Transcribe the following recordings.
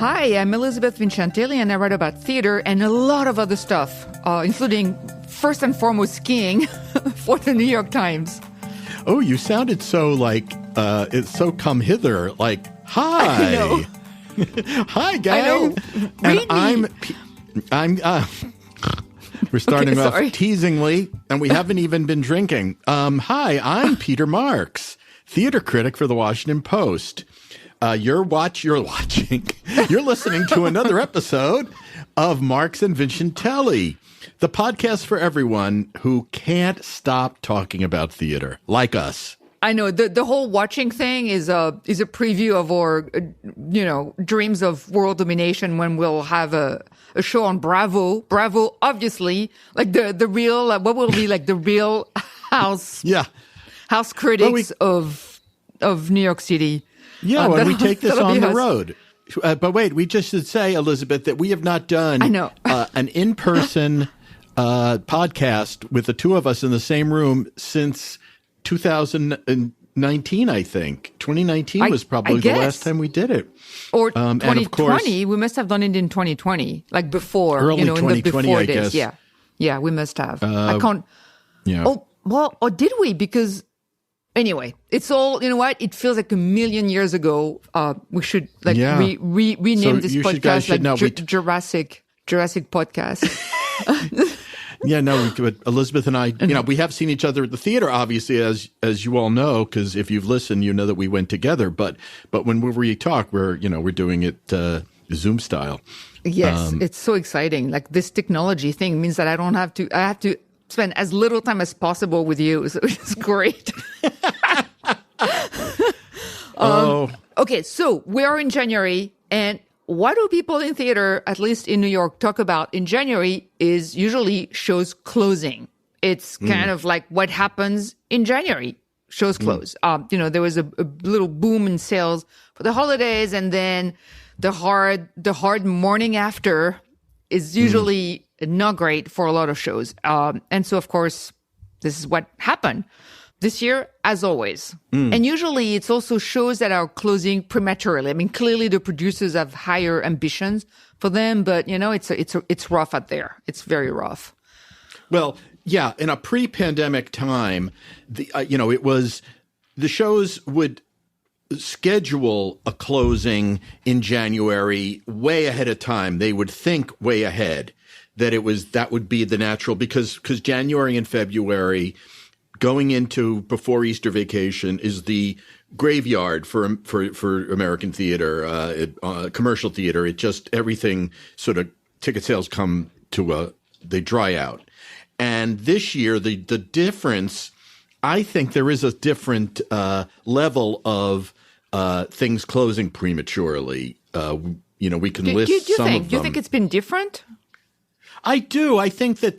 Hi, I'm Elizabeth Vincentielli, and I write about theater and a lot of other stuff, including, first and foremost, skiing for the New York Times. Oh, you sounded so it's so come hither, like, hi. I know. Hi, gang. I know. And I'm we're starting off teasingly, and we haven't even been drinking. Hi, I'm Peter Marks, theater critic for the Washington Post. You're listening to another episode of Marks and Vincentielli, the podcast for everyone who can't stop talking about theater, like us. I know the whole watching thing is a preview of our dreams of world domination when we'll have a show on Bravo, obviously, like the real what will be like the real house critics of New York City. Yeah, when we take this on the road. But wait, we just should say, Elizabeth, that we have not done an in-person podcast with the two of us in the same room since 2019, I think. 2019 was probably the last time we did it. Or 2020. And of course, we must have done it in 2020, like before. Early 2020, I guess. Yeah, we must have. I can't. Yeah. Oh, well, or did we? Because... Anyway, it's all, you know what? It feels like a million years ago. We should rename this podcast Jurassic Podcast. But Elizabeth and I, we have seen each other at the theater, obviously, as you all know, because if you've listened, you know that we went together. But when we talk, we're doing it Zoom style. Yes, it's so exciting. Like this technology thing means that I have to spend as little time as possible with you, so it's great. Okay, so we are in January, and what do people in theater, at least in New York, talk about in January is usually shows closing. It's kind of like what happens in January. Shows close. There was a little boom in sales for the holidays, and then the hard morning after is usually not great for a lot of shows. And so, of course, this is what happened this year, as always. And usually it's also shows that are closing prematurely. I mean, clearly the producers have higher ambitions for them, but, it's rough out there. It's very rough. Well, yeah, in a pre-pandemic time, it was the shows would schedule a closing in January way ahead of time. They would think way ahead that would be the natural, because January and February going into before Easter vacation is the graveyard for American theater, commercial theater. It just, everything sort of ticket sales come to they dry out. And this year, the difference, I think there is a different level of things closing prematurely. We can list some of them. Do you think it's been different? I do. I think that,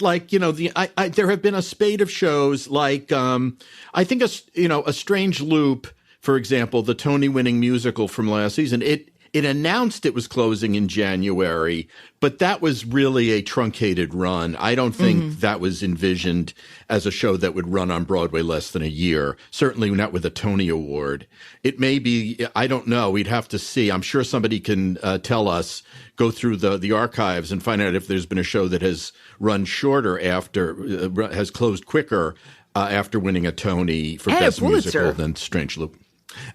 there have been a spate of shows like, I think A Strange Loop, for example, the Tony-winning musical from last season. It announced it was closing in January, but that was really a truncated run. I don't think that was envisioned as a show that would run on Broadway less than a year, certainly not with a Tony Award. It may be, I don't know, we'd have to see. I'm sure somebody can tell us, go through the archives and find out if there's been a show that has run shorter has closed quicker after winning a Tony for Best Musical than Strange Loop.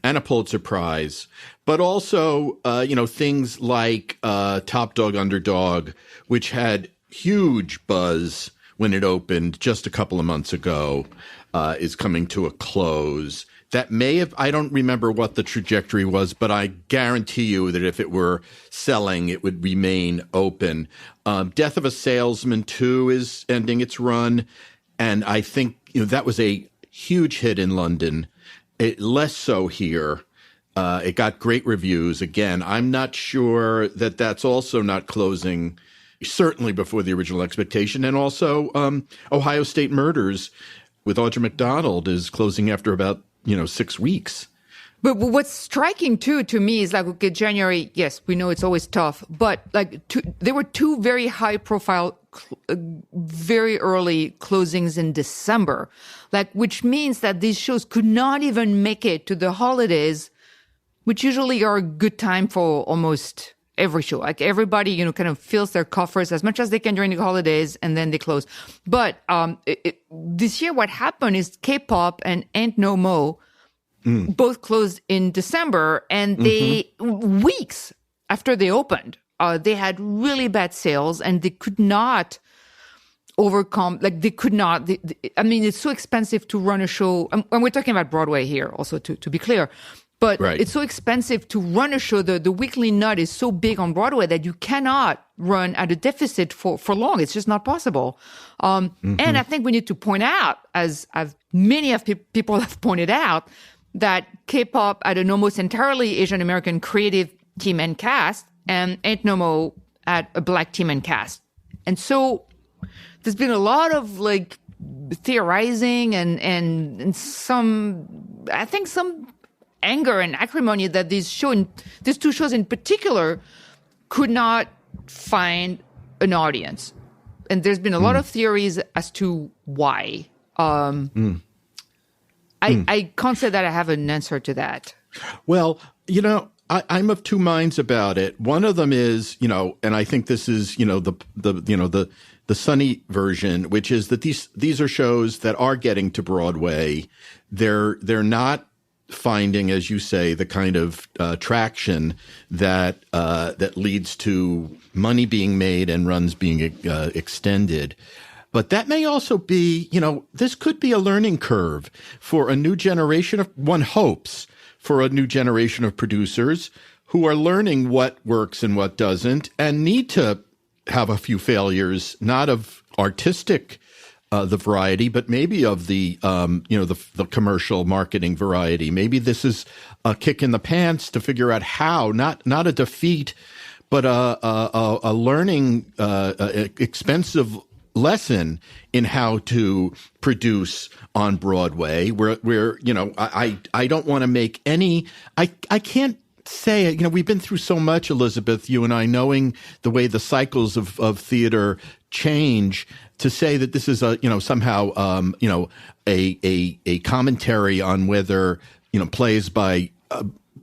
And a Pulitzer Prize, but also, things like Top Dog Underdog, which had huge buzz when it opened just a couple of months ago, is coming to a close. That may have, I don't remember what the trajectory was, but I guarantee you that if it were selling, it would remain open. Death of a Salesman 2 is ending its run, and I think that was a huge hit in London. Less so here. It got great reviews. Again, I'm not sure that that's also not closing, certainly before the original expectation. And also Ohio State Murders with Audra McDonald is closing after about 6 weeks. But what's striking too to me is okay, January, yes, we know it's always tough, but there were two very high profile, very early closings in December, which means that these shows could not even make it to the holidays, which usually are a good time for almost every show. Like everybody, kind of fills their coffers as much as they can during the holidays, and then they close. But this year, what happened is K-pop and Ain't No Mo both closed in December, and they weeks after they opened, they had really bad sales, and they could not overcome. Like they could not. I mean, it's so expensive to run a show, and we're talking about Broadway here, also to be clear. But it's so expensive to run a show. The weekly nut is so big on Broadway that you cannot run at a deficit for long. It's just not possible. And I think we need to point out, as many of people have pointed out, that K-pop had an almost entirely Asian American creative team and cast, and Ain't No Mo had a Black team and cast. And so there's been a lot of like theorizing and some anger and acrimony that these two shows in particular could not find an audience. And there's been a lot of theories as to why. I can't say that I have an answer to that. Well, I'm of two minds about it. One of them is, and I think this is, the sunny version, which is that these are shows that are getting to Broadway. They're not finding, as you say, the kind of traction that leads to money being made and runs being extended. But that may also be, this could be a learning curve for a new generation of, one hopes, for a new generation of producers who are learning what works and what doesn't, and need to have a few failures, not of artistic the variety, but maybe of the the commercial marketing variety. Maybe this is a kick in the pants to figure out how, not a defeat, but a learning expensive lesson in how to produce on Broadway. Where I don't want to make any. I can't say, we've been through so much, Elizabeth, you and I, knowing the way the cycles of theater change, to say that this is somehow a commentary on whether plays by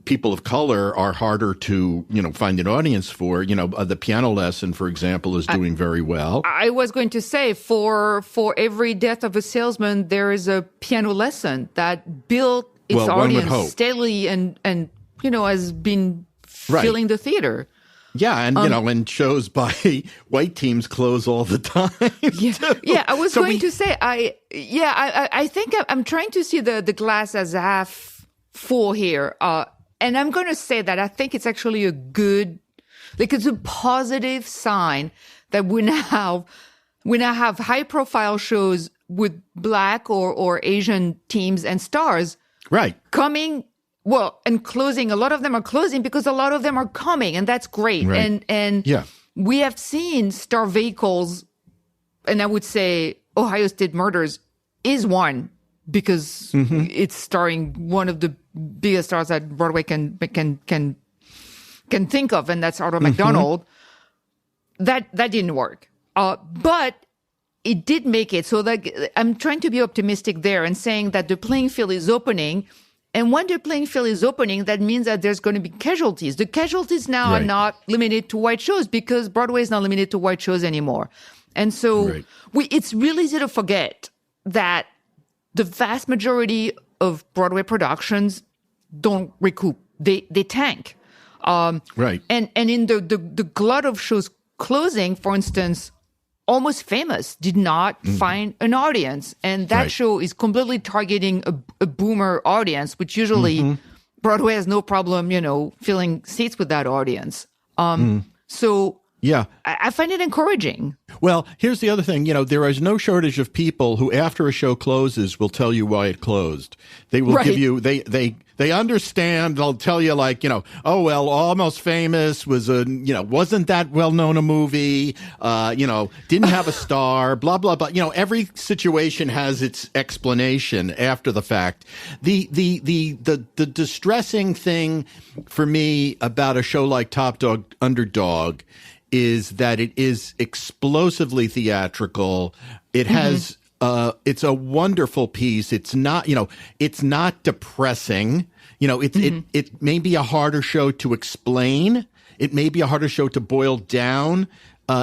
people of color are harder to find an audience for. The piano lesson, for example, is doing very well. I was going to say, for every death of a salesman, there is a piano lesson that built its audience steadily and has been filling the theater. Yeah, and and shows by white teams close all the time. Yeah. I was going to say, I think I'm trying to see the glass as half full here, and I'm going to say that I think it's actually a good, it's a positive sign that we now have high profile shows with Black or Asian teams and stars, coming. Well, and closing. A lot of them are closing because a lot of them are coming, and that's great. Right. And we have seen star vehicles, and I would say Ohio State Murders is one, because it's starring one of the biggest stars that Broadway can think of, and that's Arthur McDonald. That didn't work, but it did make it. So I'm trying to be optimistic there and saying that the playing field is opening. And when the playing field is opening, that means that there's going to be casualties. The casualties now are not limited to white shows, because Broadway is not limited to white shows anymore. And so it's really easy to forget that the vast majority of Broadway productions don't recoup. They tank. And in the glut of shows closing, for instance, Almost Famous did not find an audience. And that show is completely targeting a boomer audience, which usually Broadway has no problem, filling seats with that audience. So I find it encouraging. Well, here's the other thing. There is no shortage of people who, after a show closes, will tell you why it closed. They will give you, they understand. They'll tell you oh, well, Almost Famous was wasn't that well-known a movie, didn't have a star, blah, blah, blah. Every situation has its explanation after the fact. The distressing thing for me about a show like Top Dog Underdog is that it is explosively theatrical. It has, it's a wonderful piece. It's not, it's not depressing. It may be a harder show to explain it may be a harder show to boil down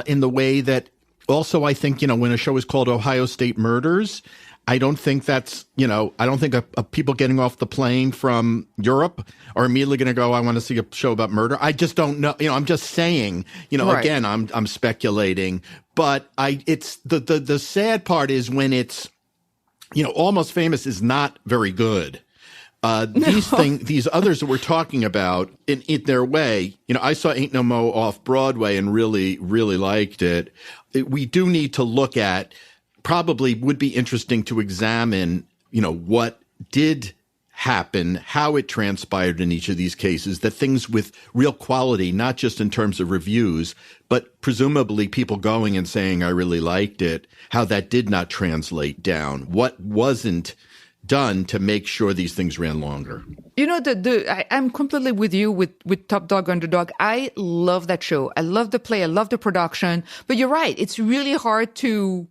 in the way that also I think, when a show is called Ohio State Murders, I don't think that's, I don't think people getting off the plane from Europe are immediately going to go, I want to see a show about murder. I just don't know. I'm just saying, Right. Again, I'm speculating, but it's the sad part is when it's, Almost Famous is not very good. These others that we're talking about in their way, I saw Ain't No Mo off Broadway and really, really liked it. We do need to look at, probably would be interesting to examine, what did happen, how it transpired in each of these cases, that things with real quality, not just in terms of reviews, but presumably people going and saying, I really liked it, how that did not translate down, what wasn't done to make sure these things ran longer. I'm completely with you with Top Dog, Underdog. I love that show. I love the play. I love the production. But you're right. It's really hard to,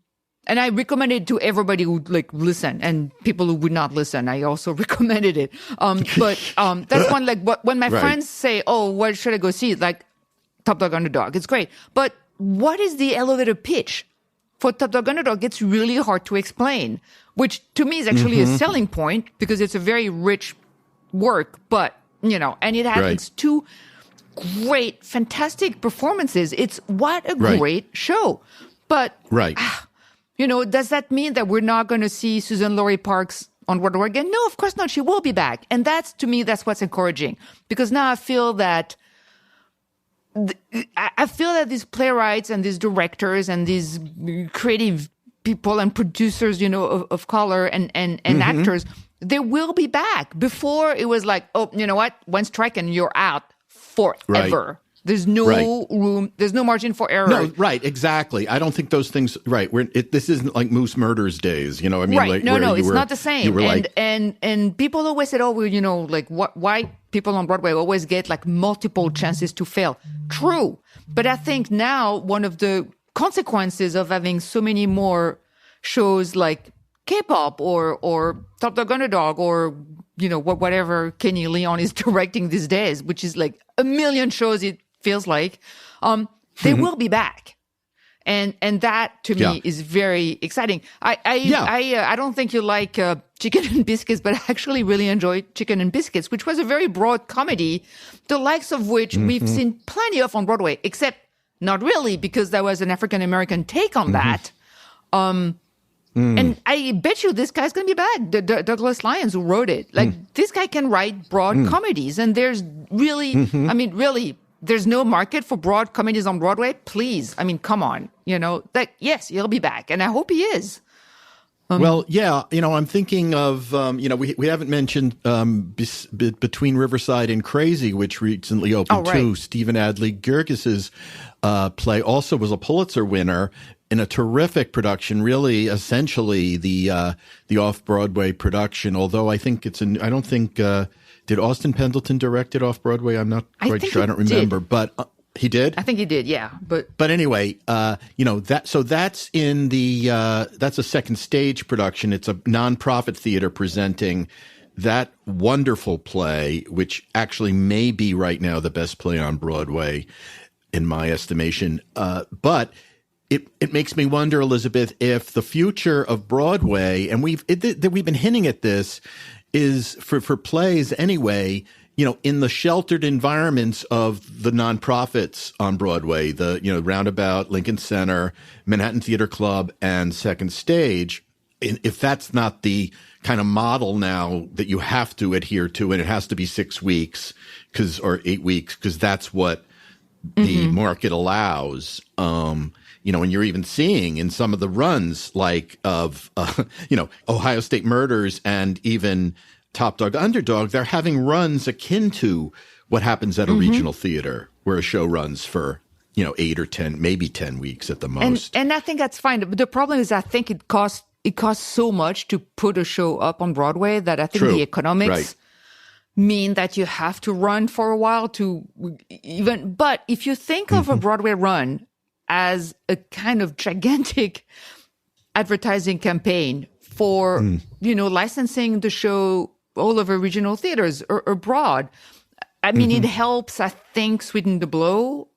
and I recommend it to everybody who would listen, and people who would not listen. I also recommended it. But that's one, when my friends say, oh, what should I go see? Top Dog, Underdog. It's great. But what is the elevator pitch for Top Dog, Underdog? It's really hard to explain, which to me is actually a selling point because it's a very rich work, but, and it has its two great, fantastic performances. It's what a great show. But, does that mean that we're not going to see Susan Laurie Parks on Broadway again? No, of course not. She will be back. And to me, that's what's encouraging, because now I feel that these playwrights and these directors and these creative people and producers, of color and actors, they will be back. Before it was like, oh, you know what? One strike and you're out forever. Right. There's no room. There's no margin for error. No, right. Exactly. I don't think those things. Right. This isn't like Moose Murders days. I mean, right. No, it's not the same. And people always said, oh, well, why people on Broadway always get multiple chances to fail. True. But I think now one of the consequences of having so many more shows like K-pop or Top Dog Underdog or whatever Kenny Leon is directing these days, which is a million shows, it feels like, they will be back. And that to me is very exciting. I don't think you like Chicken and Biscuits, but I actually really enjoyed Chicken and Biscuits, which was a very broad comedy, the likes of which we've seen plenty of on Broadway, except not really, because there was an African-American take on that. And I bet you this guy's going to be back. Douglas Lyons, who wrote it. This guy can write broad comedies. And there's really, really, there's no market for broad comedies on Broadway. Please. Come on. Yes, he'll be back. And I hope he is. Well, yeah, I'm thinking of, we haven't mentioned Between Riverside and Crazy, which recently opened too. Stephen Adly Guirgis's play also was a Pulitzer winner in a terrific production, really essentially the off-Broadway production, although I think I don't think, did Austin Pendleton direct it off-Broadway? I'm not quite sure. I don't remember, but he did? I think he did, yeah. But anyway, that's in that's a second stage production. It's a nonprofit theater presenting that wonderful play, which actually may be right now the best play on Broadway, in my estimation. But it makes me wonder, Elizabeth, if the future of Broadway, and we've been hinting at this, is for plays anyway, in the sheltered environments of the nonprofits on Broadway, the Roundabout, Lincoln Center, Manhattan Theater Club, and Second Stage. If that's not the kind of model now that you have to adhere to, and it has to be 6 weeks or 8 weeks, because that's what the market allows. And you're even seeing in some of the runs of Ohio State Murders and even Top Dog Underdog, they're having runs akin to what happens at a regional theater where a show runs for 8 or 10, maybe 10 weeks at the most. And I think that's fine. But the problem is I think it costs so much to put a show up on Broadway that I think the economics mean that you have to run for a while to even. But if you think of a Broadway run as a kind of gigantic advertising campaign for, licensing the show all over regional theaters or abroad, I mean, it helps, I think, sweeten the blow.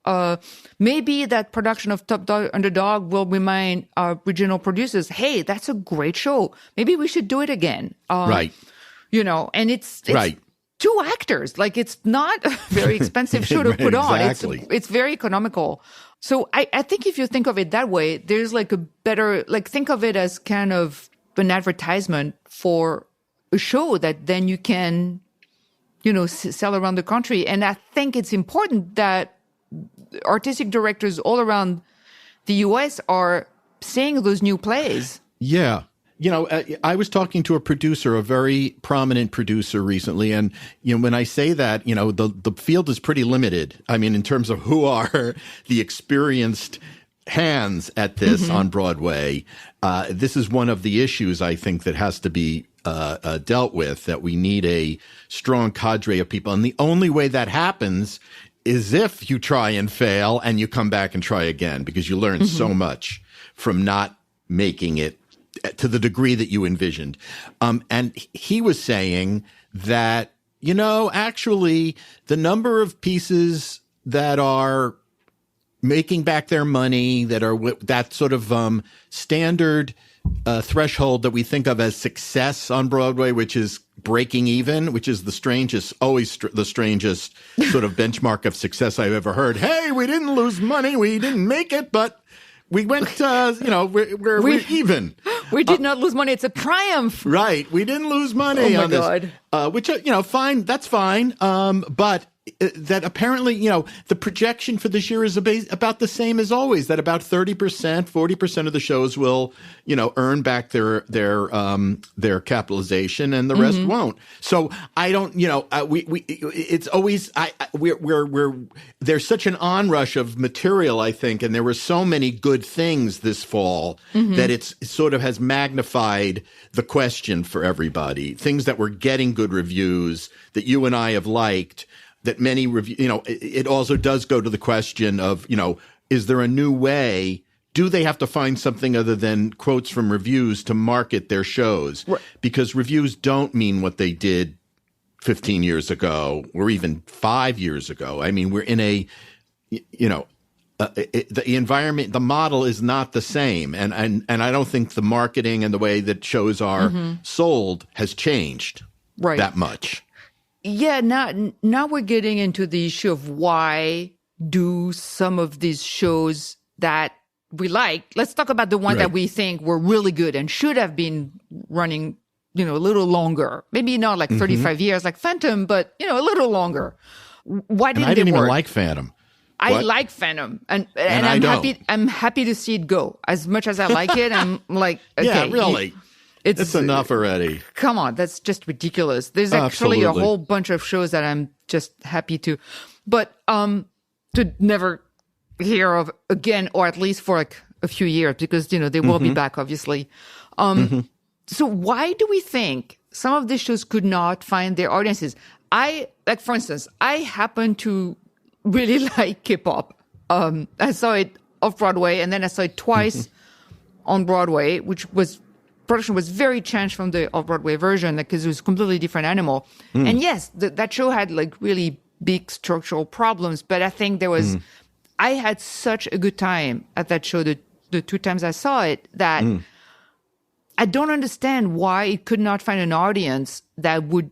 Maybe that production of Top Dog Underdog will remind our regional producers, hey, that's a great show. Maybe we should do it again. Right. And it's right. 2 actors. Like, it's not a very expensive show to put on. Exactly. It's very economical. So I think if you think of it that way, there's like a better, like, think of it as kind of an advertisement for a show that then you can, sell around the country. And I think it's important that artistic directors all around the U.S. are seeing those new plays. Yeah. I was talking to a producer, a very prominent producer recently. And, when I say that, the field is pretty limited. I mean, in terms of who are the experienced hands at this on Broadway. This is one of the issues, I think, that has to be dealt with, that we need a strong cadre of people. And the only way that happens is if you try and fail and you come back and try again, because you learn so much from not making it to the degree that you envisioned. And he was saying that, actually the number of pieces that are making back their money, that are that sort of standard threshold that we think of as success on Broadway, which is breaking even, which is the strangest sort of benchmark of success I've ever heard. Hey, we didn't lose money, we didn't make it, but we went, we're even. We did not lose money. It's a triumph. Right. We didn't lose money on God. This. Which, fine. That's fine. But that apparently, the projection for this year is about the same as always, that about 30%, 40% of the shows will, earn back their capitalization and the rest won't. So I don't, it's always, there's such an onrush of material, I think, and there were so many good things this fall that it sort of has magnified the question for everybody. Things that were getting good reviews that you and I have liked, that many it also does go to the question of, is there a new way? Do they have to find something other than quotes from reviews to market their shows? Right. Because reviews don't mean what they did 15 years ago or even 5 years ago. I mean, we're in the environment, the model is not the same. And I don't think the marketing and the way that shows are sold has changed that much. Yeah, now we're getting into the issue of why do some of these shows that we like, let's talk about the ones that we think were really good and should have been running, a little longer. Maybe not like 35 years like Phantom, but, a little longer. Why didn't I didn't even work? like Phantom. I like Phantom, and I'm happy to see it go. As much as I like it, I'm like, okay, yeah, really. It's enough already. Come on, that's just ridiculous. There's actually a whole bunch of shows that I'm just happy to, but to never hear of again, or at least for like a few years, because they will be back, obviously. So why do we think some of these shows could not find their audiences? For instance, I happen to really like K-pop. I saw it off Broadway, and then I saw it twice on Broadway, which was. Production was very changed from the off-Broadway version because it was a completely different animal. And yes, that show had like really big structural problems, but I think I had such a good time at that show the 2 times I saw it that I don't understand why it could not find an audience that would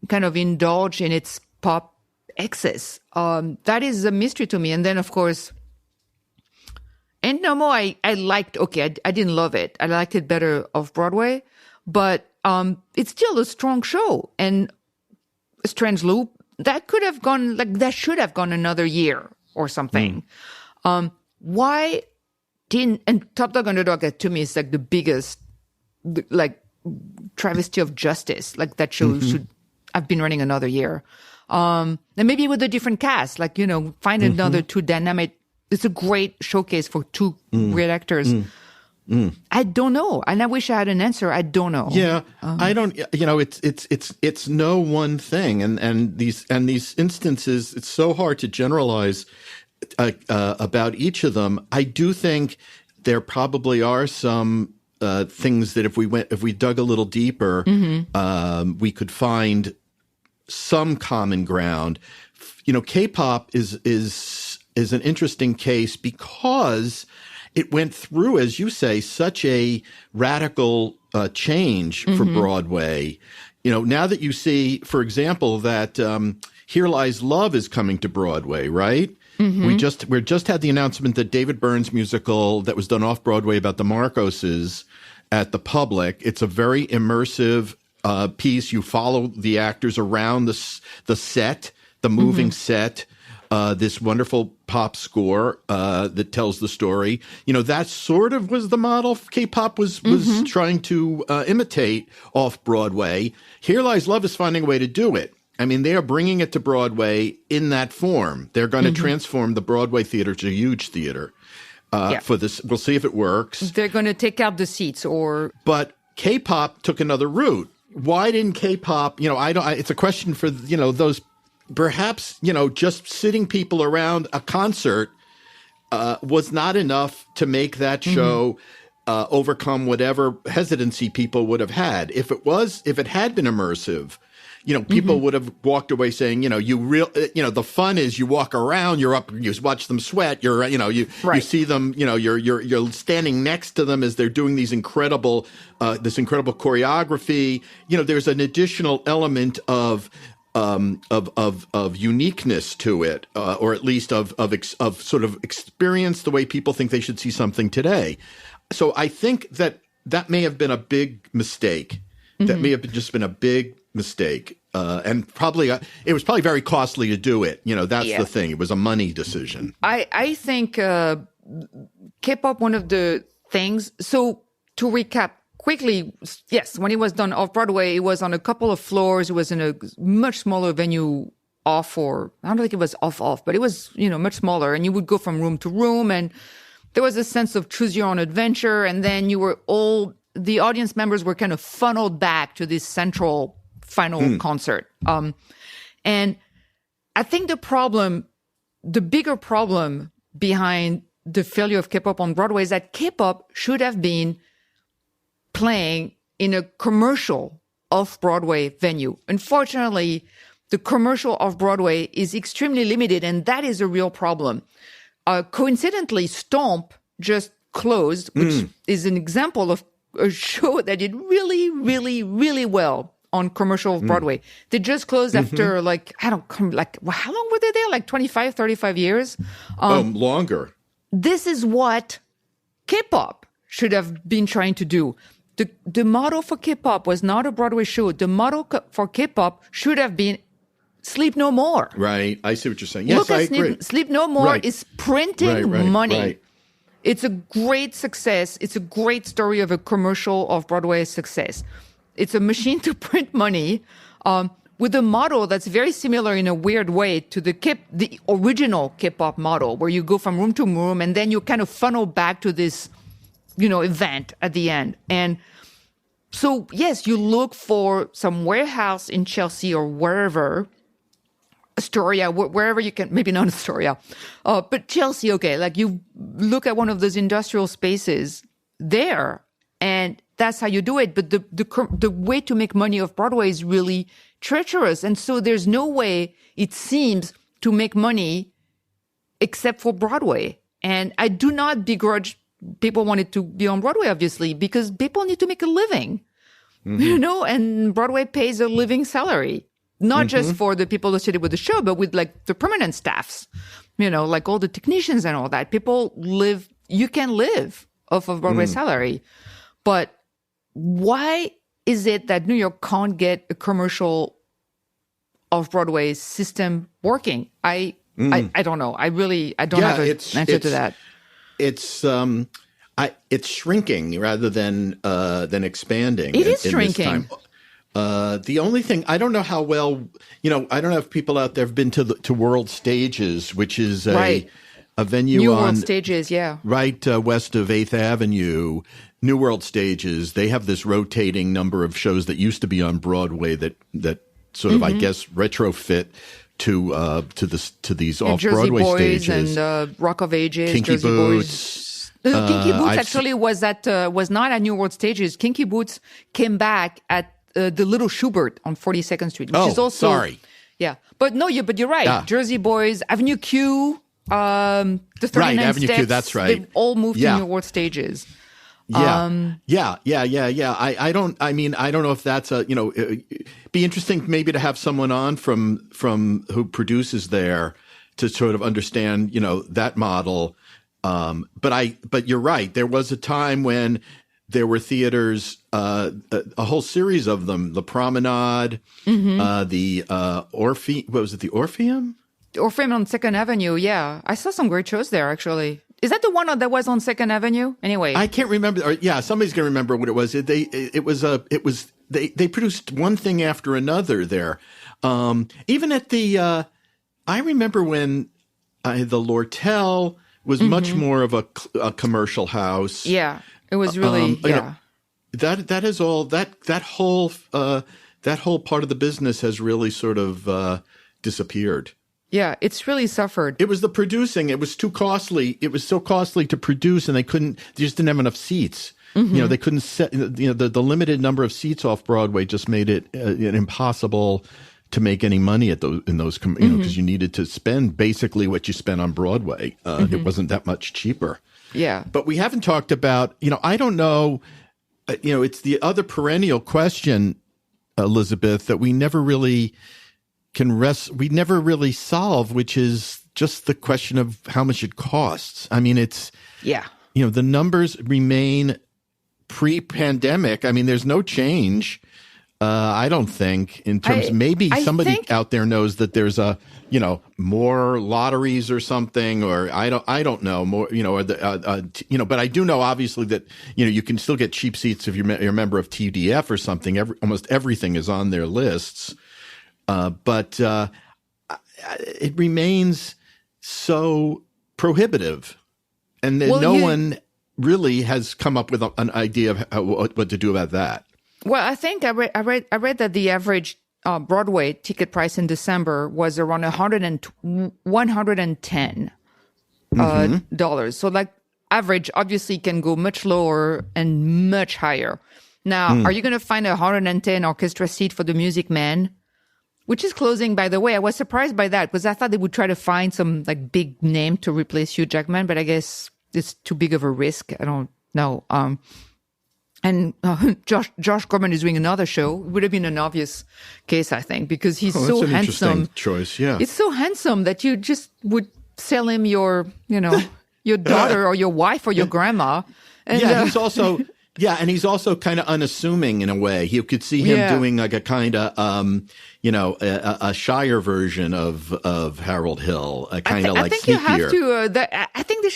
kind of indulge in its pop excess. That is a mystery to me. And then, of course, And No More, I liked, I didn't love it. I liked it better off Broadway, but it's still a strong show. And A Strange Loop, that could have gone, that should have gone another year or something. Why didn't, and Top Dog Underdog to me is like the biggest, travesty of justice. Like that show should have been running another year. And maybe with a different cast, find another 2 dynamic. It's a great showcase for 2 great actors. I don't know. And I wish I had an answer. I don't know. Yeah. I don't, it's no one thing. And these instances, it's so hard to generalize about each of them. I do think there probably are some things that if we dug a little deeper, we could find some common ground. K-pop is an interesting case because it went through, as you say, such a radical change for Broadway. Now that you see, for example, that Here Lies Love is coming to Broadway, right? Mm-hmm. We just had the announcement that David Byrne's musical that was done off Broadway about the Marcoses at the Public. It's a very immersive piece. You follow the actors around the set, the moving set. This wonderful pop score that tells the story. That sort of was the model K-pop was trying to imitate off Broadway. Here Lies Love is finding a way to do it. I mean, they are bringing it to Broadway in that form. They're going to transform the Broadway theater to a huge theater for this. We'll see if it works. They're going to take out the seats But K-pop took another route. Why didn't K-pop, it's a question for, those perhaps, just sitting people around a concert was not enough to make that show overcome whatever hesitancy people would have had. If it had been immersive, people would have walked away saying, the fun is you walk around, you're up, you watch them sweat, you see them, you're standing next to them as they're doing these incredible choreography. There's an additional element of uniqueness to it, or at least of sort of experience the way people think they should see something today. So I think that may have been a big mistake. That may have just been a big mistake. And probably it was probably very costly to do it. That's the thing. It was a money decision. I think K-pop, one of the things. So to recap quickly, yes, when it was done off Broadway, it was on a couple of floors. It was in a much smaller venue I don't think it was off, but it was, much smaller. And you would go from room to room, and there was a sense of choose your own adventure. And then the audience members were kind of funneled back to this central final concert. And I think the bigger problem behind the failure of K-pop on Broadway is that K-pop should have been playing in a commercial off-Broadway venue. Unfortunately, the commercial off-Broadway is extremely limited, and that is a real problem. Coincidentally, Stomp just closed, which is an example of a show that did really, really, really well on commercial Broadway. They just closed after how long were they there? Like 25, 35 years? Longer. This is what K-pop should have been trying to do. The model for K-pop was not a Broadway show. The model for K-pop should have been Sleep No More. Right. I see what you're saying. Yes, I agree. Sleep No More is printing money. Right. It's a great success. It's a great story of a commercial off-Broadway success. It's a machine to print money with a model that's very similar in a weird way to the original K-pop model, where you go from room to room and then you kind of funnel back to this, event at the end. And so, yes, you look for some warehouse in Chelsea or wherever, Astoria, wherever you can, maybe not Astoria, but Chelsea, okay, like you look at one of those industrial spaces there, and that's how you do it. But the way to make money off Broadway is really treacherous. And so there's no way, it seems, to make money except for Broadway. And I do not begrudge people wanted to be on Broadway, obviously, because people need to make a living, and Broadway pays a living salary. Not just for the people associated with the show, but with the permanent staffs, like all the technicians and all that. You can live off of Broadway salary. But why is it that New York can't get a commercial off-Broadway system working? I don't know. I don't have an answer to that. It's shrinking rather than expanding. It is shrinking. The only thing, I don't know how well, I don't know if people out there have been to World Stages, which is a venue New World Stages, yeah. Right west of 8th Avenue. New World Stages, they have this rotating number of shows that used to be on Broadway that sort of, I guess, retrofit to these off-Broadway stages. And Rock of Ages, Kinky Jersey Boots. Boys. Kinky Boots actually was not at New World Stages. Kinky Boots came back at the Little Schubert on 42nd Street, which is also sorry. Yeah, but you're right. Yeah. Jersey Boys, Avenue Q, the 39 Avenue Steps. Q, that's right. They've all moved to New York stages. Yeah. I don't know if that's be interesting maybe to have someone on from who produces there to sort of understand, that model. But you're right. There was a time when there were theaters, a whole series of them, the Promenade, the Orpheum, what was it? The Orpheum? Orpheum on 2nd Avenue. Yeah. I saw some great shows there, actually. Is that the one that was on 2nd Avenue? Anyway, I can't remember. Somebody's going to remember what it was. They produced one thing after another there. Even at the, I remember when the Lortel was much more of a commercial house. Yeah, it was really that is all that whole part of the business has really sort of disappeared. Yeah, it's really suffered. It was the producing. It was too costly. It was so costly to produce, and they just didn't have enough seats. They couldn't set, the limited number of seats off Broadway just made it impossible to make any money in those, because you needed to spend basically what you spent on Broadway. It wasn't that much cheaper. Yeah. But we haven't talked about, I don't know, it's the other perennial question, Elizabeth, that we never really we never really solve, which is just the question of how much it costs. I mean, the numbers remain pre-pandemic. I mean, there's no change. I don't think in terms, maybe somebody out there knows that there's more lotteries or something, or I don't know more, but I do know obviously that, you can still get cheap seats if you're a member of TDF or something. Almost everything is on their lists. But it remains so prohibitive, and no one really has come up with an idea of what to do about that. Well, I think I read that the average Broadway ticket price in December was around $110 dollars. So, like, average obviously can go much lower and much higher. Now, are you going to find a 110 orchestra seat for the Music Man? Which is closing, by the way. I was surprised by that because I thought they would try to find some big name to replace Hugh Jackman, but I guess it's too big of a risk. I don't know. And Josh Groban is doing another show. It would have been an obvious case, I think, because he's so that's an handsome. Interesting choice, yeah. It's so handsome that you just would sell him your daughter or your wife or your grandma. And, he's also. Yeah, and he's also kind of unassuming in a way. You could see him doing like a kind of, a shyer version of Harold Hill, a kind of like sneakier. You have to. I think they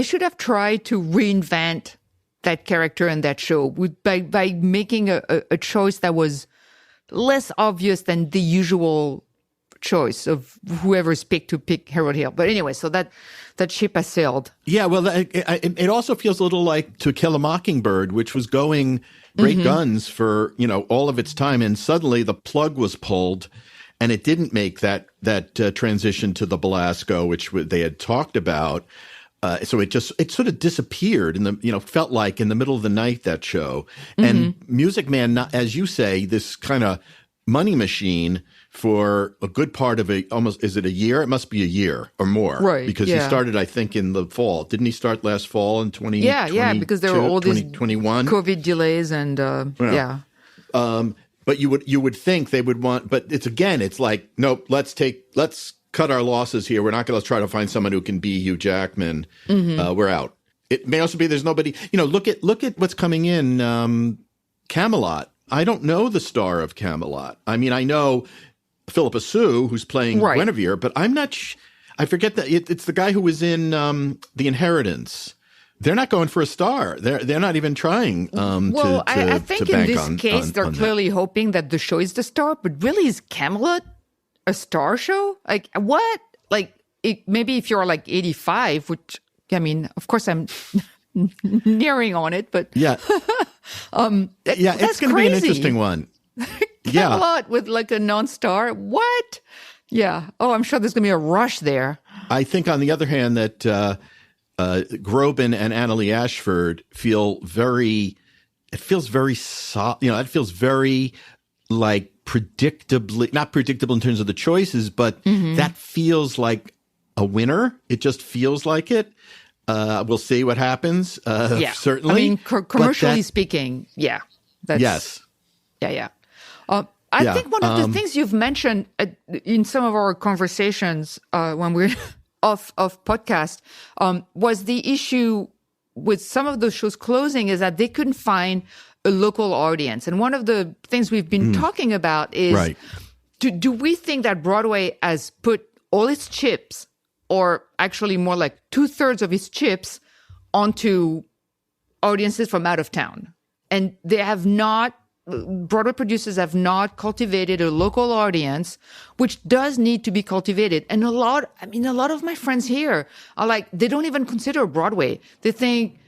should have tried to reinvent that character in that show by making a choice that was less obvious than the usual choice of whoever's picked to pick Harold Hill. But anyway, so that ship has sailed. Yeah, well, it also feels a little like To Kill a Mockingbird, which was going great guns for, all of its time. And suddenly the plug was pulled and it didn't make that transition to the Belasco, which they had talked about. So it sort of disappeared felt like in the middle of the night, that show. And Music Man, as you say, this kind of money machine for a good part of is it a year? It must be a year or more. Right. Because he started, I think, in the fall. Didn't he start last fall in 2020? Yeah, because there were all these 2021 COVID delays and but you would think they would want, but it's like, nope, let's cut our losses here. We're not going to try to find someone who can be Hugh Jackman. We're out. It may also be there's nobody, look at what's coming in, Camelot. I don't know the star of Camelot. I mean, I know Philippa Sue, who's playing Guinevere, but I'm not. I forget that it's the guy who was in The Inheritance. They're not going for a star. They're not even trying. I think in this case they're clearly hoping that the show is the star. But really, is Camelot a star show? Like what? Like maybe if you're like 85, which I mean, of course I'm nearing on it, but it's going to be an interesting one. Camelot with like a non-star. What? Yeah. Oh, I'm sure there's going to be a rush there. I think, on the other hand, that Groban and Annalee Ashford feel very it feels very it feels very like predictably, not predictable in terms of the choices, but that feels like a winner. It just feels like it. We'll see what happens. Certainly. I mean, commercially speaking, yeah. Yes. Yeah. I think one of the things you've mentioned in some of our conversations when we're off podcast was the issue with some of those shows closing is that they couldn't find a local audience. And one of the things we've been talking about is, do we think that Broadway has put all its chips, or actually more like 2/3 of its chips, onto audiences from out of town? And they have not, Broadway producers have not cultivated a local audience, which does need to be cultivated. And a lot of my friends here are like, they don't even consider Broadway. They think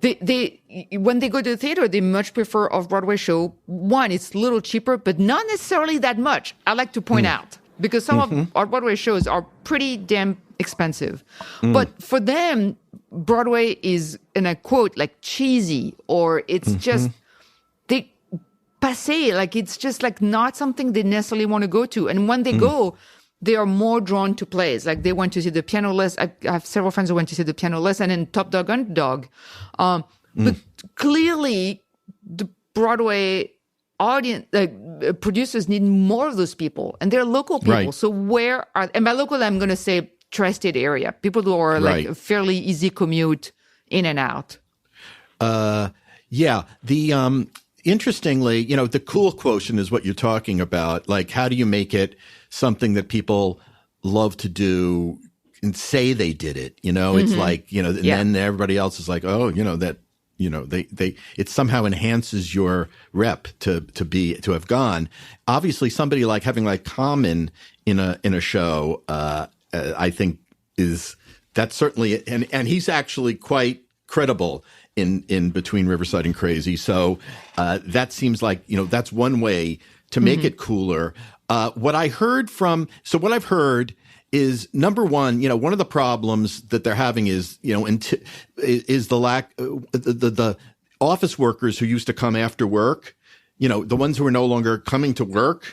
they when they go to the theater, they much prefer off-Broadway show. One, it's a little cheaper, but not necessarily that much. I like to point out, because some of our Broadway shows are pretty damn expensive. But for them, Broadway is, and I quote, like cheesy, or it's just passé, like it's just like not something they necessarily want to go to. And when they go, they are more drawn to plays. Like they went to see The Piano List. I have several friends who went to see The Piano List, and then Top Dog Underdog. But clearly, the Broadway audience, producers need more of those people, and they're local people. Right. So where are, and by local, I'm going to say tri-state area, people who are like a fairly easy commute in and out. Interestingly, the cool quotient is what you're talking about. Like, how do you make it something that people love to do and say they did it? It's like, and then everybody else is like, oh, it somehow enhances your rep to have gone. Obviously, somebody like having like Common in a show, I think that's certainly, and he's actually quite credible in Between Riverside and Crazy. So that seems like, that's one way to make it cooler. What I've heard is, number one, one of the problems that they're having is, is the lack, the office workers who used to come after work, the ones who are no longer coming to work.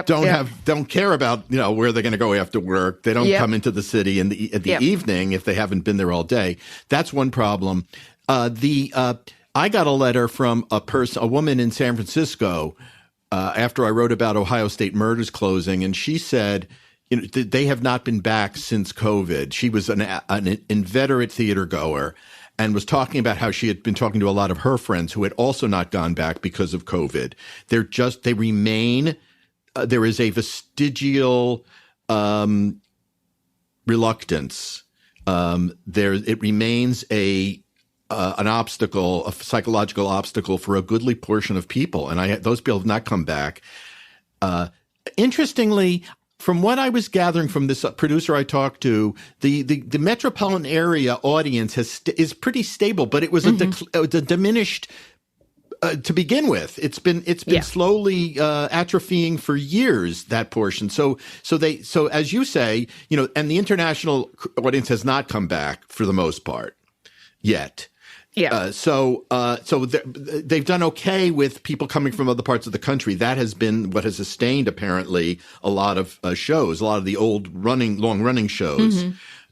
Don't care about, where they're going to go after work. They don't come into the city in the evening if they haven't been there all day. That's one problem. I got a letter from a woman in San Francisco, after I wrote about Ohio State Murders closing, and she said, they have not been back since COVID. She was an inveterate theater goer and was talking about how she had been talking to a lot of her friends who had also not gone back because of COVID. They remain, there is a vestigial, reluctance. It remains an obstacle, a psychological obstacle for a goodly portion of people. And those people have not come back. Interestingly, from what I was gathering from this producer I talked to, the metropolitan area audience is pretty stable, but it was a diminished to begin with. It's been slowly atrophying for years, that portion. So as you say, and the international audience has not come back for the most part yet. Yeah. So they've done okay with people coming from other parts of the country. That has been what has sustained, apparently, a lot of shows, a lot of the old long running shows.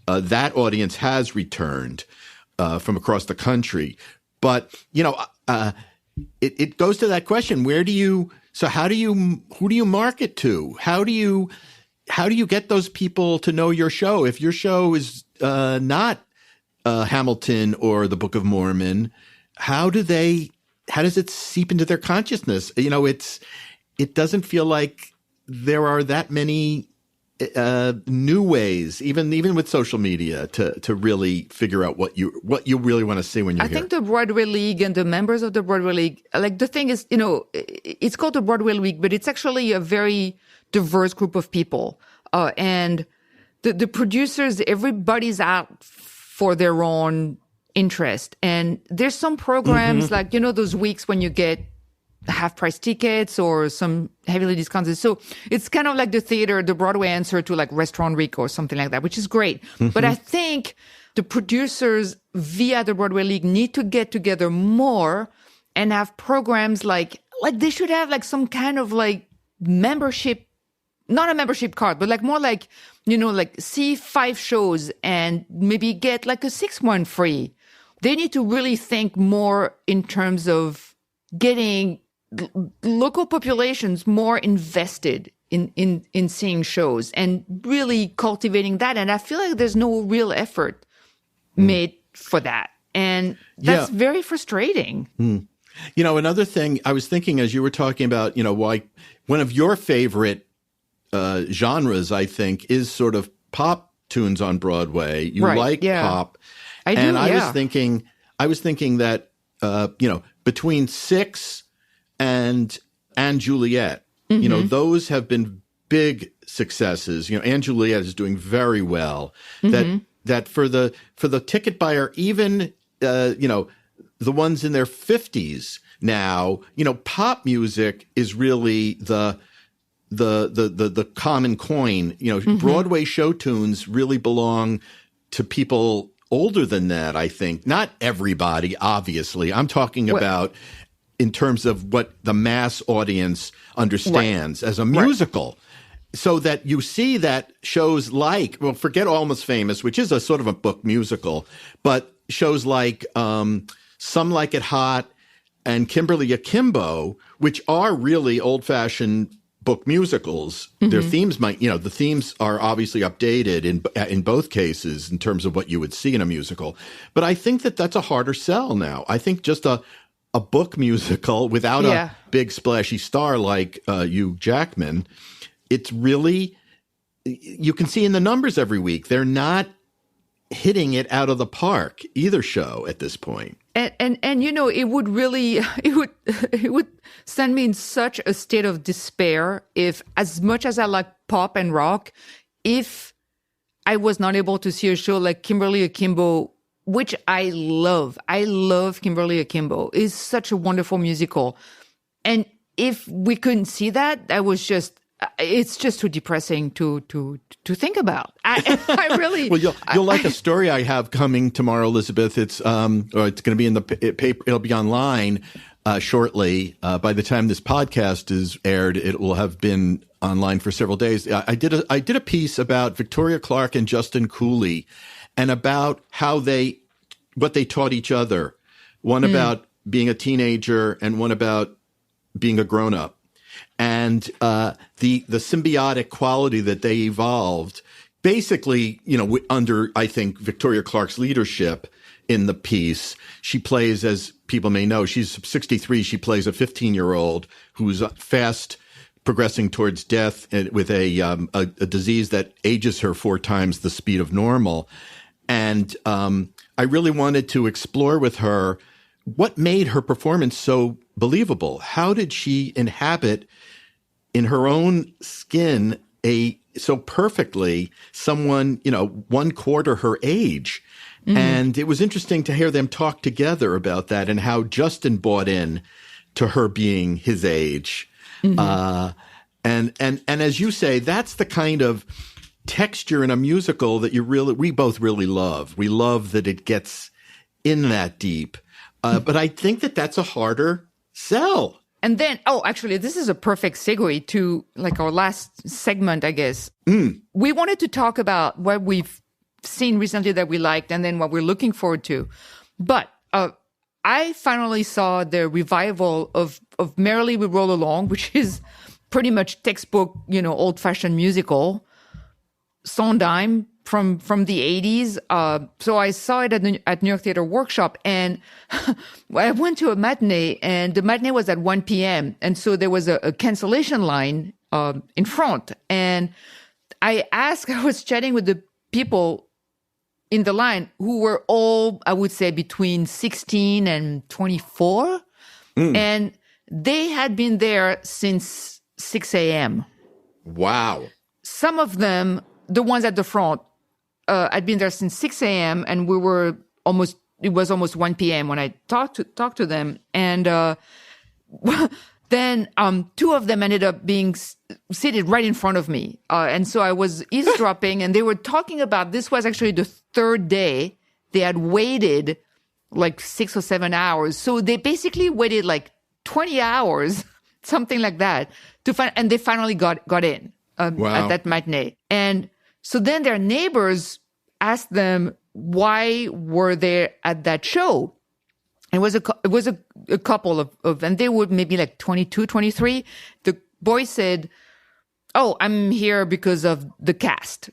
That audience has returned from across the country. But, it goes to that question. Who do you market to? How do you get those people to know your show? If your show is not Hamilton or the Book of Mormon, how does it seep into their consciousness? It doesn't feel like there are that many new ways, even with social media, to really figure out what you really want to see when you're here. I think the Broadway League and the members of the Broadway League, like the thing is, it's called the Broadway League, but it's actually a very diverse group of people, and the producers, everybody's out for their own interest. And there's some programs like, those weeks when you get half-price tickets or some heavily discounted. So it's kind of like the Broadway answer to like Restaurant Week or something like that, which is great. But I think the producers via the Broadway League need to get together more and have programs like they should have like some kind of like membership, not a membership card, but like more like, like see 5 shows and maybe get like a 6th one free. They need to really think more in terms of getting local populations more invested in seeing shows and really cultivating that. And I feel like there's no real effort made for that. And that's very frustrating. Another thing I was thinking as you were talking about, why one of your favorite genres, I think, is sort of pop tunes on Broadway. You like pop. I do, and I was thinking that, between Six and Juliet, those have been big successes. And Juliet is doing very well. That for the ticket buyer, even the ones in their 50s now, pop music is really the common coin. Broadway show tunes really belong to people older than that, I think. Not everybody, obviously. I'm talking about in terms of what the mass audience understands as a musical. Right. So that you see that shows like, well, forget Almost Famous, which is a sort of a book musical, but shows like Some Like It Hot and Kimberly Akimbo, which are really old-fashioned book musicals. Their themes the themes are obviously updated in both cases in terms of what you would see in a musical. But I think that that's a harder sell now. I think just a book musical without a big splashy star like Hugh Jackman, it's really, you can see in the numbers every week, they're not hitting it out of the park, either show at this point. And it would really, it would send me in such a state of despair if, as much as I like pop and rock, if I was not able to see a show like Kimberly Akimbo, which I love. I love Kimberly Akimbo. It's such a wonderful musical. And if we couldn't see that, it's just too depressing to think about. I really. Well, you'll like a story I have coming tomorrow, Elizabeth. It's going to be in the paper. It'll be online shortly. By the time this podcast is aired, it will have been online for several days. I did a piece about Victoria Clark and Justin Cooley, and about what they taught each other. One about being a teenager, and one about being a grown up. And the symbiotic quality that they evolved, basically, under, I think, Victoria Clark's leadership in the piece. She plays, as people may know, she's 63. She plays a 15-year-old who's fast progressing towards death with a disease that ages her 4 times the speed of normal. And I really wanted to explore with her what made her performance so believable. How did she inhabit in her own skin so perfectly someone, 1/4 her age? And it was interesting to hear them talk together about that and how Justin bought in to her being his age. And as you say, that's the kind of texture in a musical that we both really love. We love that it gets in that deep. But I think that's a harder sell. And then, actually, this is a perfect segue to like our last segment, I guess. We wanted to talk about what we've seen recently that we liked and then what we're looking forward to. But I finally saw the revival of Merrily We Roll Along, which is pretty much textbook, old-fashioned musical, Sondheim from the 80s. So I saw it at New York Theater Workshop, and I went to a matinee, and the matinee was at 1 p.m. And so there was a cancellation line in front. And I was chatting with the people in the line who were all, I would say, between 16 and 24. And they had been there since 6 a.m. Wow. Some of them, the ones at the front, I'd been there since 6 a.m. and it was almost 1 p.m. when I talked to them. And then 2 of them ended up being seated right in front of me. And so I was eavesdropping, and they were talking about, this was actually the 3rd day they had waited like 6 or 7 hours. So they basically waited like 20 hours, something like that, to find, and they finally got in at that matinee. And so then their neighbors asked them why were they at that show. It was a couple of, and they were maybe like 22, 23. The boy said, "Oh, I'm here because of the cast."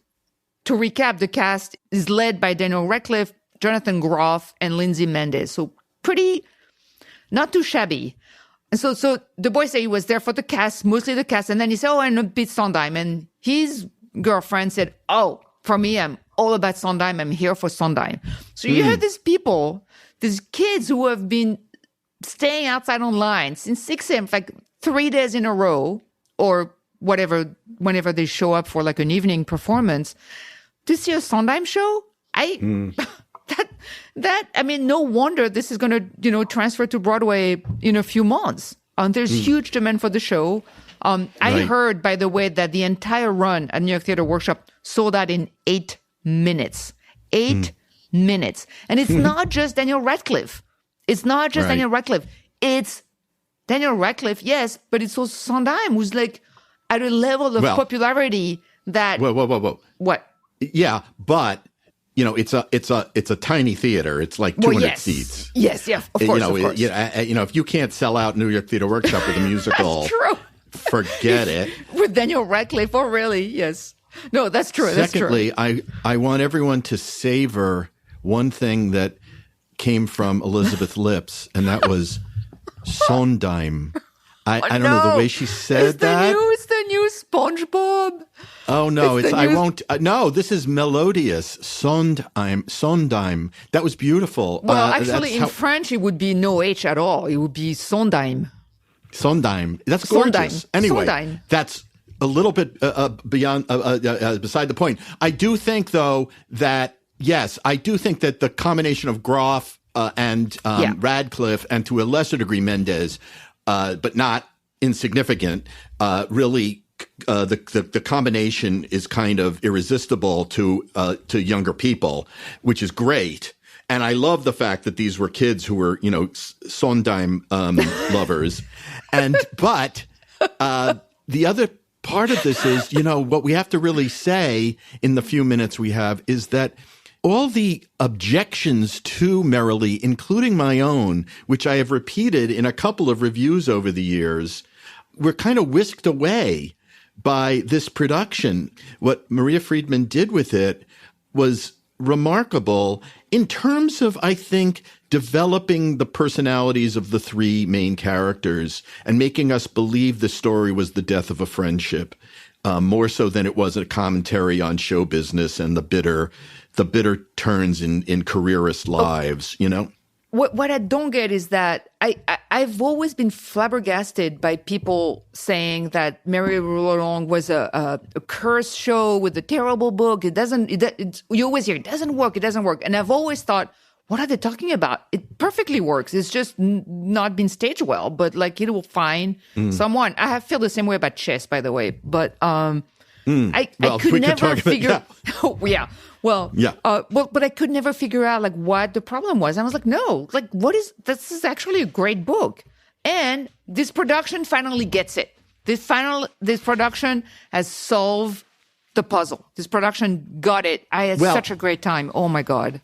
To recap, the cast is led by Daniel Radcliffe, Jonathan Groff, and Lindsay Mendez. So pretty, not too shabby. And so the boy said he was there for the cast, mostly the cast. And then he said, "Oh, and a bit Sondheim." And his girlfriend said, "Oh, for me, I'm all about Sondheim. I'm here for Sondheim." So you have these people, these kids who have been staying outside online since 6 a.m., like 3 days in a row, or whatever, whenever they show up for like an evening performance, to see a Sondheim show. I mean, no wonder this is going to, transfer to Broadway in a few months. There's huge demand for the show. I heard, by the way, that the entire run at New York Theater Workshop sold out in 8 minutes. 8 minutes. And it's not just Daniel Radcliffe. It's not just Daniel Radcliffe. It's Daniel Radcliffe, yes, but it's also Sondheim, who's like at a level of popularity that... Whoa. What? Yeah, but... it's a tiny theater. It's like 200 seats. Yes, yeah, of course. Of course. If you can't sell out New York Theater Workshop with a musical, that's true. Forget it. With Daniel Radcliffe, oh really? Yes. No, that's true. Secondly, I want everyone to savor one thing that came from Elizabeth's lips, and that was Sondheim. I don't know the way she said that. It's the new SpongeBob. Oh no, I won't. No, this is melodious. Sondheim. That was beautiful. Well, actually, in French, it would be no H at all. It would be Sondheim. Sondheim. That's gorgeous. Sondheim. Anyway, Sondheim. That's a little bit beyond beside the point. I do think, though, that I do think that the combination of Groff and Radcliffe, and to a lesser degree Mendez, but not insignificant, really. The combination is kind of irresistible to younger people, which is great. And I love the fact that these were kids who were, Sondheim lovers. But the other part of this is, what we have to really say in the few minutes we have is that all the objections to Merrily, including my own, which I have repeated in a couple of reviews over the years, were kind of whisked away by this production. What Maria Friedman did with it was remarkable in terms of, I think, developing the personalities of the three main characters and making us believe the story was the death of a friendship, more so than it was a commentary on show business and the bitter turns in careerist lives, What I don't get is that I've always been flabbergasted by people saying that Merrily We Roll Along was a cursed show with a terrible book. You always hear, it doesn't work. And I've always thought, what are they talking about? It perfectly works. It's just not been staged well, but like it will find someone. I feel the same way about Chess, by the way. But I could never figure. But I could never figure out like what the problem was. I was like, no, like this is actually a great book. And this production finally gets it. This production has solved the puzzle. This production got it. I had such a great time. Oh my God.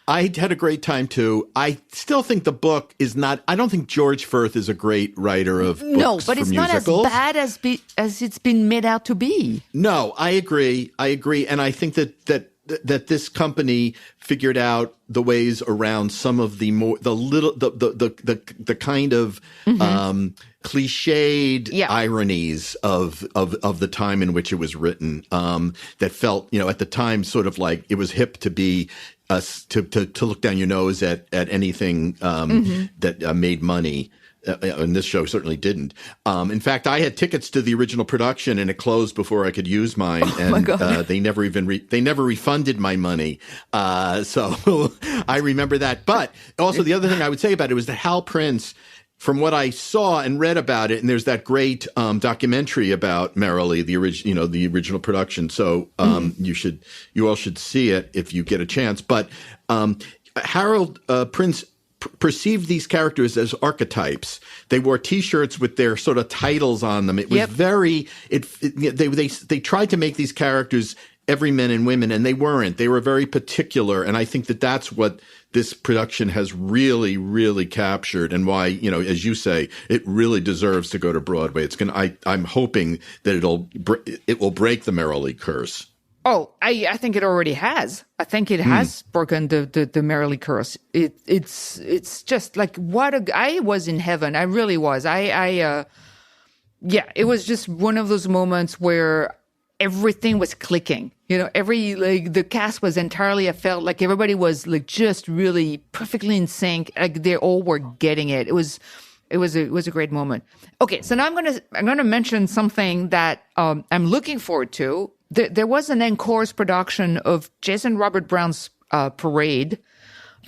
I had a great time too. I still think the book is not. I don't think George Firth is a great writer of books. No, but it's not musicals. as bad as it's been made out to be. No, I agree, and I think that this company figured out the ways around some of the kind of cliched ironies of the time in which it was written. That felt, at the time, sort of like it was hip to be. To look down your nose at anything that made money, and this show certainly didn't. In fact, I had tickets to the original production, and it closed before I could use mine, and they never refunded my money. So I remember that. But also, the other thing I would say about it was that Hal Prince, from what I saw and read about it, and there's that great documentary about Merrily, the original production. So you all should see it if you get a chance. But Harold Prince perceived these characters as archetypes. They wore T-shirts with their sort of titles on them. It was they tried to make these characters every men and women, and they weren't. They were very particular, and I think that that's what this production has really, really captured, and why, you know, as you say, it really deserves to go to Broadway. I'm hoping that it will break the Merrily curse. Oh, I think it already has. I think it has broken the Merrily curse. It's just like I was in heaven. I really was. It was just one of those moments where everything was clicking. You know, the cast was entirely, I felt like everybody was like just really perfectly in sync. Like they all were getting it. It was a great moment. Okay, so now I'm gonna mention something that I'm looking forward to. There was an Encore's production of Jason Robert Brown's Parade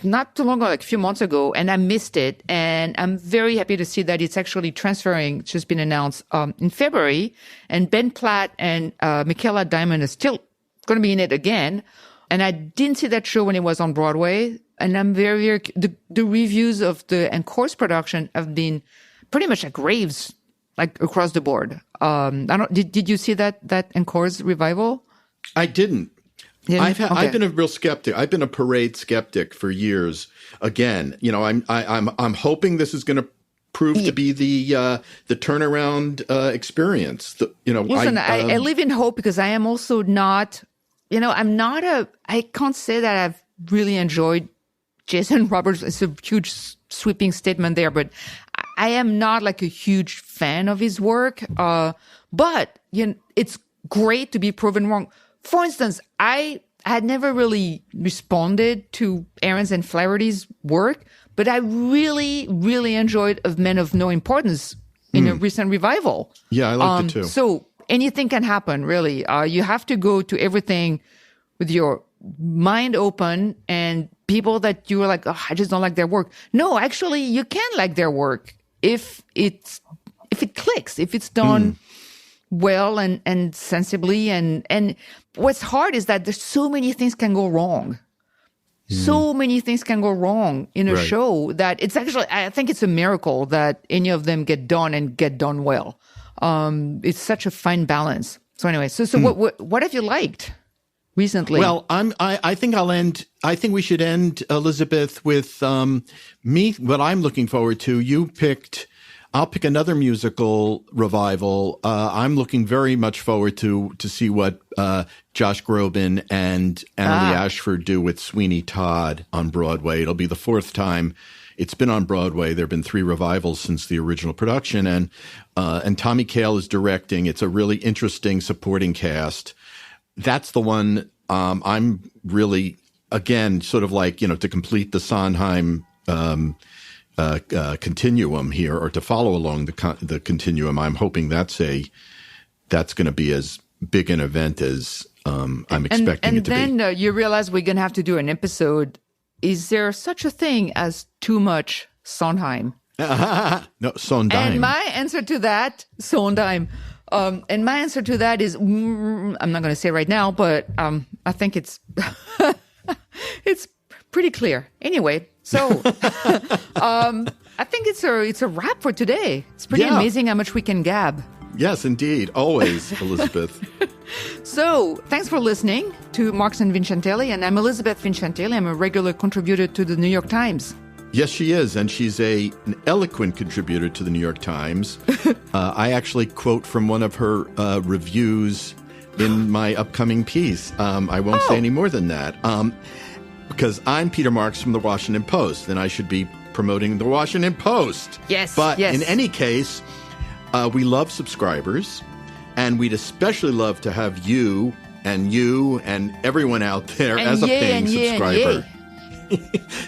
not too long ago, like a few months ago, and I missed it. And I'm very happy to see that it's actually transferring. It's just been announced in February. And Ben Platt and Michaela Diamond is still going to be in it again. And I didn't see that show when it was on Broadway. And I'm very, very the reviews of the Encore's production have been pretty much like raves, like across the board. Did you see that Encore's revival? I didn't. I've been a real skeptic. I've been a Parade skeptic for years. Again, you know, I'm hoping this is going to prove to be the turnaround experience. Listen, I live in hope, because I am also not. You know, I can't say that I've really enjoyed Jason Roberts. It's a huge sweeping statement there, but I am not like a huge fan of his work. But you know, it's great to be proven wrong. For instance, I had never really responded to Ahrens and Flaherty's work, but I really, really enjoyed Of Men of No Importance in a recent revival. Yeah, I liked it too. So anything can happen, really. You have to go to everything with your mind open, and people that you are like, oh, I just don't like their work. No, actually, you can like their work if it clicks, if it's done well and sensibly. And what's hard is that there's so many things can go wrong. So many things can go wrong in a show that it's actually, I think it's a miracle that any of them get done and get done well. It's such a fine balance. So anyway, so what have you liked recently? Well, I think I'll end. I think we should end, Elizabeth, with what I'm looking forward to. I'll pick another musical revival. I'm looking very much forward to see what Josh Groban and Annalee Ashford do with Sweeney Todd on Broadway. It'll be the fourth time it's been on Broadway. There have been 3 revivals since the original production, and Tommy Kail is directing. It's a really interesting supporting cast. That's the one I'm really, again, sort of like, you know, to complete the Sondheim continuum here, or to follow along the continuum. I'm hoping that's going to be as big an event as I'm expecting it to be. And then you realize we're going to have to do an episode. Is there such a thing as too much Sondheim? No, Sondheim. And my answer to that, Sondheim. And my answer to that is, I'm not going to say right now, but I think it's it's pretty clear. Anyway, so I think it's a wrap for today. It's pretty amazing how much we can gab. Yes, indeed. Always, Elizabeth. So thanks for listening to Marks and Vincentelli, and I'm Elizabeth Vincentelli. I'm a regular contributor to the New York Times. Yes, she is, and she's an eloquent contributor to the New York Times. I actually quote from one of her reviews in my upcoming piece. I won't say any more than that, because I'm Peter Marks from the Washington Post, and I should be promoting the Washington Post. Yes, but in any case, we love subscribers, and we'd especially love to have you and everyone out there as a paying subscriber.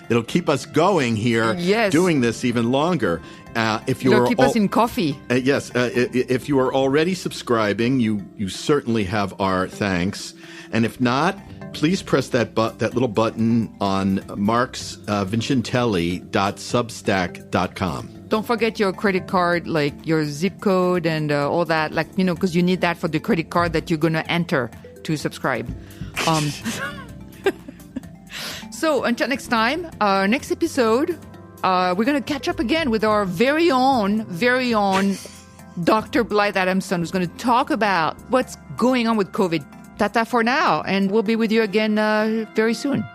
It'll keep us going here, doing this even longer. It'll keep us in coffee. Yes. If you are already subscribing, you certainly have our thanks. And if not, please press that little button on marksvincentelli.substack.com. Don't forget your credit card, like your zip code and all that, like, you know, because you need that for the credit card that you're going to enter to subscribe. So until next time, our next episode, we're going to catch up again with our very own Dr. Blythe Adamson, who's going to talk about what's going on with COVID. Tata for now, and we'll be with you again very soon.